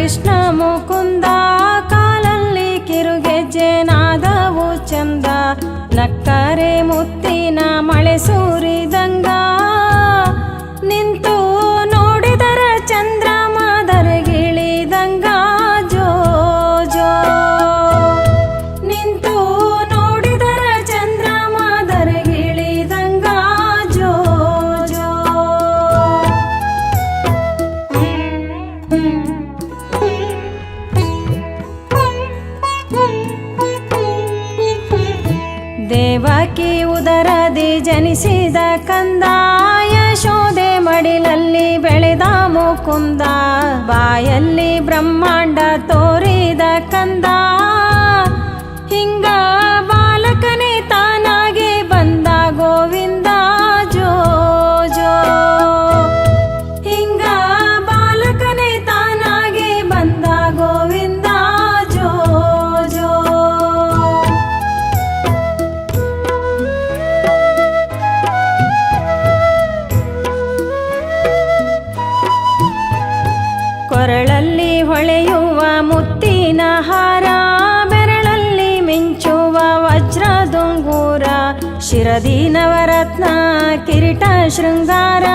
ಕೃಷ್ಣ ಮುಕುಂದ ಕಾಲಲ್ಲಿ ಕಿರುಗೆಜ್ಜೆ ನಾದವು ಚಂದ ನಕ್ಕರೆ ಮುತ್ತಿನ ಮಳೆ ಸುರಿದಂಗ ನಿಂತು ನೋಡಿದರ ಚಂದ್ರಮ ಧರೆಗಿಳಿದಂಗ ಜೋ ಜೋ ನಿಂತು ನೋಡಿದರ ಚಂದ್ರಮ ಧರೆಗಿಳಿದಂಗ ಜೋ ಜೋ ದೇವಕಿ ಉದರದಿ ಜನಿಸಿದ ಕಂದ ಯಶೋದೆ ಮಡಿಲಲ್ಲಿ ಬೆಳೆದ ಮುಕುಂದ ಬಾಯಲ್ಲಿ ಬ್ರಹ್ಮಾಂಡ ತೋರಿದ ಕಂದ ಹಿಂಗ ಬಾಲಕನೇ ತಾನಾಗಿ ಬಂದ ಗೋವಿಂದ ಜೋ ಜೋ ಹಿಂಗ ಬಾಲಕನೇ ತಾನಾಗಿ ಬಂದ ಗೋವಿಂದ ಜೋ ಜೋ ಕೊರಳಲ್ಲಿ ಹೊಳೆಯುವ ಮುತ್ತಿನ ಹಾರ ಬೆರಳಲ್ಲಿ ಮಿಂಚುವ ವಜ್ರದುಂಗೂರ ಶಿರದಿ ನವರತ್ನ ಕಿರೀಟ ಶೃಂಗಾರ